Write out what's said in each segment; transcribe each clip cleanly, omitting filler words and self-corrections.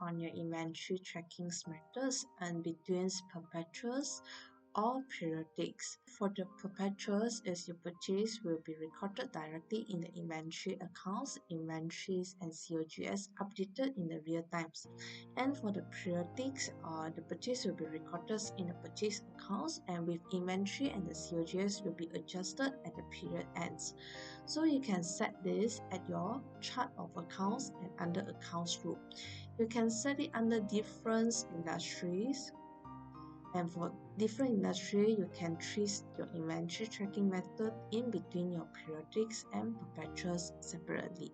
on your inventory tracking methods and between perpetuals or periodics. For the perpetuals, is your purchase will be recorded directly in the inventory accounts, inventories and COGS updated in the real times. And for the periodics, the purchase will be recorded in the purchase accounts, and with inventory and the COGS will be adjusted at the period ends. So you can set this at your chart of accounts and under accounts group. You can set it under different industries, and for different industry you can trace your inventory tracking method in between your periodics and perpetuals separately.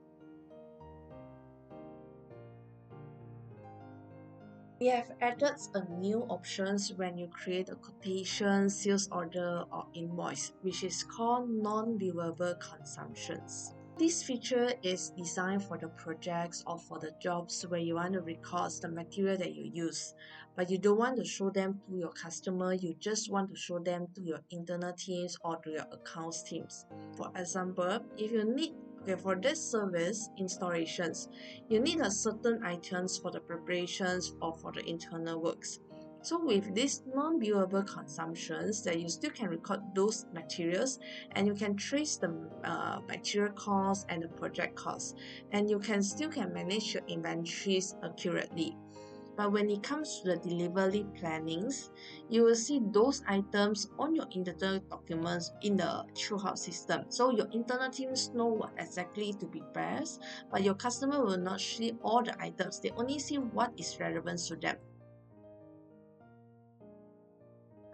We have added a new options when you create a quotation, sales order or invoice, which is called non-billable consumptions. This feature is designed for the projects or for the jobs where you want to record the material that you use, but you don't want to show them to your customer, you just want to show them to your internal teams or to your accounts teams. For example, if you need for this service installations, you need a certain items for the preparations or for the internal works. So with these non-billable consumptions, that you still can record those materials and you can trace the material costs and the project costs, and you can still manage your inventories accurately. But when it comes to the delivery plannings, you will see those items on your internal documents in the Chillhub system. So your internal teams know what exactly to prepare, but your customer will not see all the items. They only see what is relevant to them.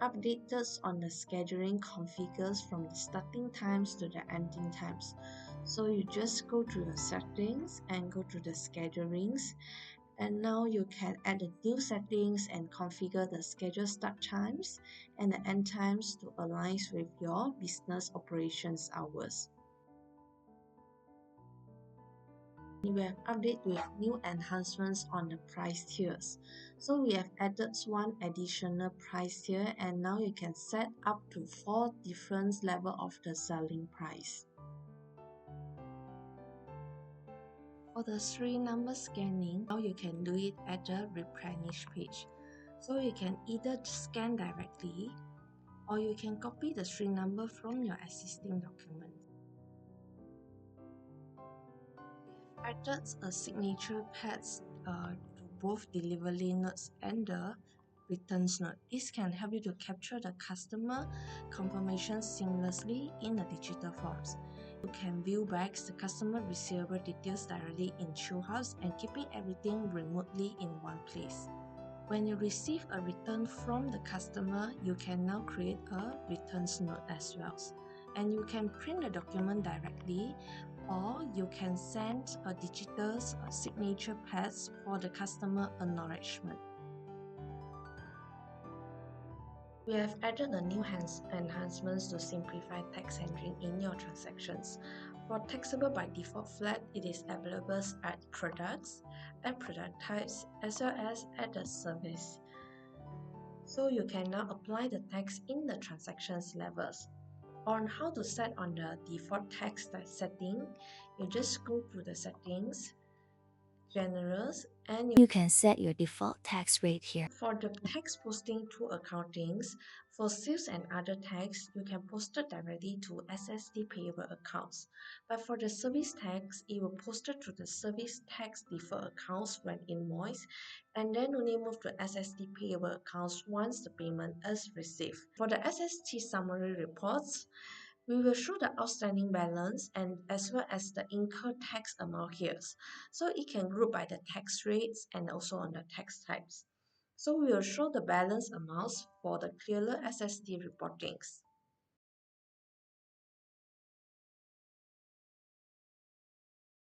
Updates on the scheduling configures from the starting times to the ending times. So you just go to the settings and go to the schedulings, and now you can add the new settings and configure the schedule start times and the end times to align with your business operations hours. We have updated with new enhancements on the price tiers. So we have added one additional price tier, and now you can set up to 4 different levels of the selling price. For the serial number scanning, now you can do it at the replenish page. So you can either scan directly or you can copy the serial number from your existing document. Added a signature pads to both delivery notes and the returns note. This can help you to capture the customer confirmation seamlessly in the digital forms. You can view back the customer receivable details directly in Chillhub and keeping everything remotely in one place. When you receive a return from the customer, you can now create a returns note as well. And you can print the document directly, or you can send a digital signature pads for the customer acknowledgement. We have added a new enhancements to simplify tax handling in your transactions. For taxable by default flat, it is available at products, at product types, as well as at the service. So you can now apply the tax in the transactions levels. On how to set on the default tax setting, you just go to the settings, generals, and You can set your default tax rate here. for the tax posting to accountings, for sales and other tax, you can post it directly to SST payable accounts. But for the service tax, it will post it to the service tax deferred accounts when invoice, and then only move to SST payable accounts once the payment is received. For the SST summary reports, we will show the outstanding balance and as well as the incurred tax amount here. So it can group by the tax rates and also on the tax types. So we will show the balance amounts for the clearer SST reportings.